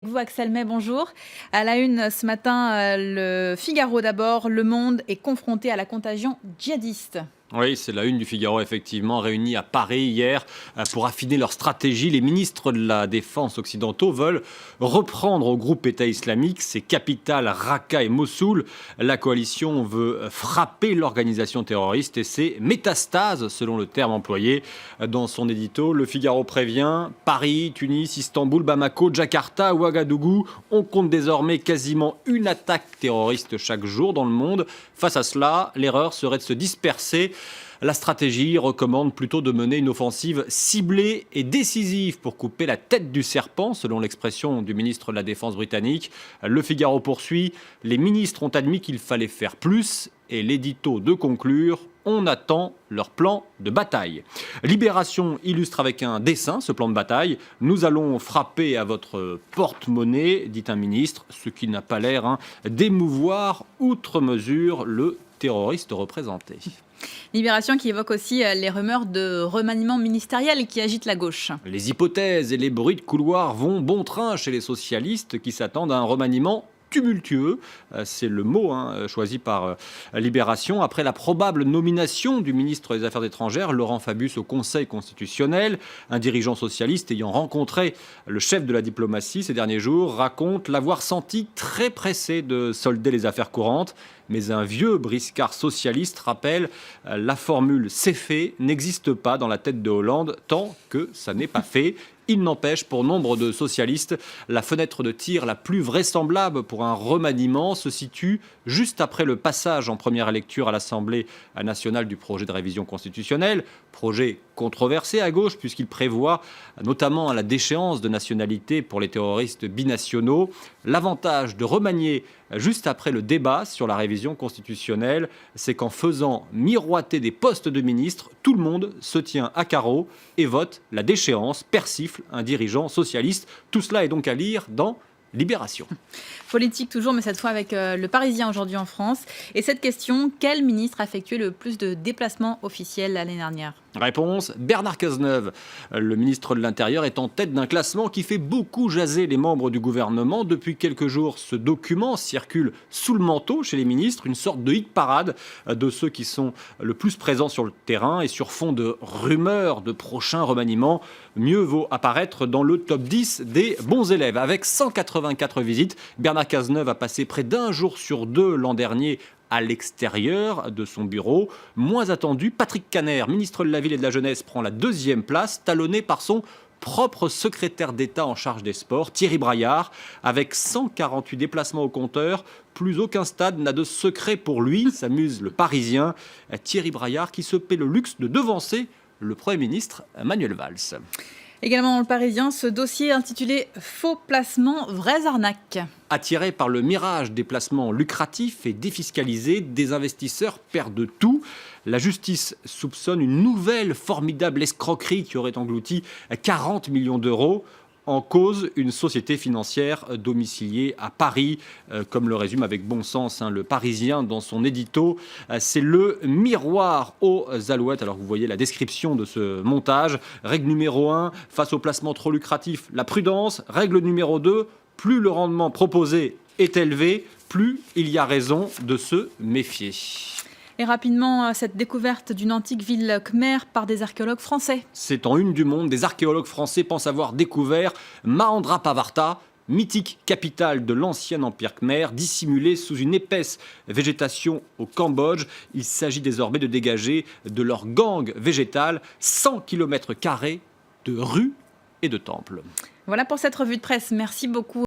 Vous, Axel May, bonjour. À la une ce matin, le Figaro d'abord, Le Monde est confronté à la contagion djihadiste. Oui, c'est la une du Figaro, effectivement, réunis à Paris hier pour affiner leur stratégie. Les ministres de la Défense occidentaux veulent reprendre au groupe État islamique ses capitales Raqqa et Mossoul. La coalition veut frapper l'organisation terroriste et ses métastases, selon le terme employé dans son édito. Le Figaro prévient, Paris, Tunis, Istanbul, Bamako, Jakarta, Ouagadougou, on compte désormais quasiment une attaque terroriste chaque jour dans le monde. Face à cela, l'erreur serait de se disperser. La stratégie recommande plutôt de mener une offensive ciblée et décisive pour couper la tête du serpent, selon l'expression du ministre de la Défense britannique. Le Figaro poursuit, les ministres ont admis qu'il fallait faire plus et l'édito de conclure, on attend leur plan de bataille. Libération illustre avec un dessin ce plan de bataille. Nous allons frapper à votre porte-monnaie, dit un ministre, ce qui n'a pas l'air d'émouvoir outre mesure le terroriste représenté. Libération qui évoque aussi les rumeurs de remaniement ministériel qui agitent la gauche. Les hypothèses et les bruits de couloir vont bon train chez les socialistes qui s'attendent à un remaniement tumultueux, c'est le mot choisi par Libération, après la probable nomination du ministre des Affaires étrangères, Laurent Fabius, au Conseil constitutionnel. Un dirigeant socialiste ayant rencontré le chef de la diplomatie ces derniers jours raconte l'avoir senti très pressé de solder les affaires courantes. Mais un vieux briscard socialiste rappelle la formule « c'est fait » n'existe pas dans la tête de Hollande tant que ça n'est pas fait. Il n'empêche, pour nombre de socialistes, la fenêtre de tir la plus vraisemblable pour un remaniement se situe juste après le passage en première lecture à l'Assemblée nationale du projet de révision constitutionnelle. Projet controversé à gauche puisqu'il prévoit notamment la déchéance de nationalité pour les terroristes binationaux. L'avantage de remanier juste après le débat sur la révision constitutionnelle, c'est qu'en faisant miroiter des postes de ministres, tout le monde se tient à carreau et vote la déchéance, persifle un dirigeant socialiste. Tout cela est donc à lire dans Libération. Politique toujours, mais cette fois avec le Parisien aujourd'hui en France. Et cette question, quel ministre a effectué le plus de déplacements officiels l'année dernière ? Réponse, Bernard Cazeneuve. Le ministre de l'Intérieur est en tête d'un classement qui fait beaucoup jaser les membres du gouvernement. Depuis quelques jours, ce document circule sous le manteau chez les ministres, une sorte de hit-parade de ceux qui sont le plus présents sur le terrain et sur fond de rumeurs de prochains remaniements. Mieux vaut apparaître dans le top 10 des bons élèves. Avec 184 visites, Bernard Cazeneuve a passé près d'un jour sur deux l'an dernier à l'extérieur de son bureau. Moins attendu, Patrick Kanner, ministre de la Ville et de la Jeunesse, prend la deuxième place, talonné par son propre secrétaire d'État en charge des sports, Thierry Braillard. Avec 148 déplacements au compteur, plus aucun stade n'a de secret pour lui, s'amuse le Parisien. Thierry Braillard qui se paie le luxe de devancer le Premier ministre Manuel Valls. Également dans le Parisien, ce dossier intitulé « Faux placements, vraies arnaques ». Attirés par le mirage des placements lucratifs et défiscalisés, des investisseurs perdent tout. La justice soupçonne une nouvelle formidable escroquerie qui aurait englouti 40 millions d'euros. En cause, une société financière domiciliée à Paris, comme le résume avec bon sens le Parisien dans son édito. C'est le miroir aux alouettes. Alors vous voyez la description de ce montage. Règle numéro 1, face au placement trop lucratif, la prudence. Règle numéro 2, plus le rendement proposé est élevé, plus il y a raison de se méfier. Et rapidement, cette découverte d'une antique ville khmer par des archéologues français. C'est en une du Monde. Des archéologues français pensent avoir découvert Mahendraparvata, mythique capitale de l'ancien empire khmer, dissimulée sous une épaisse végétation au Cambodge. Il s'agit désormais de dégager de leur gangue végétale 100 km² de rues et de temples. Voilà pour cette revue de presse. Merci beaucoup.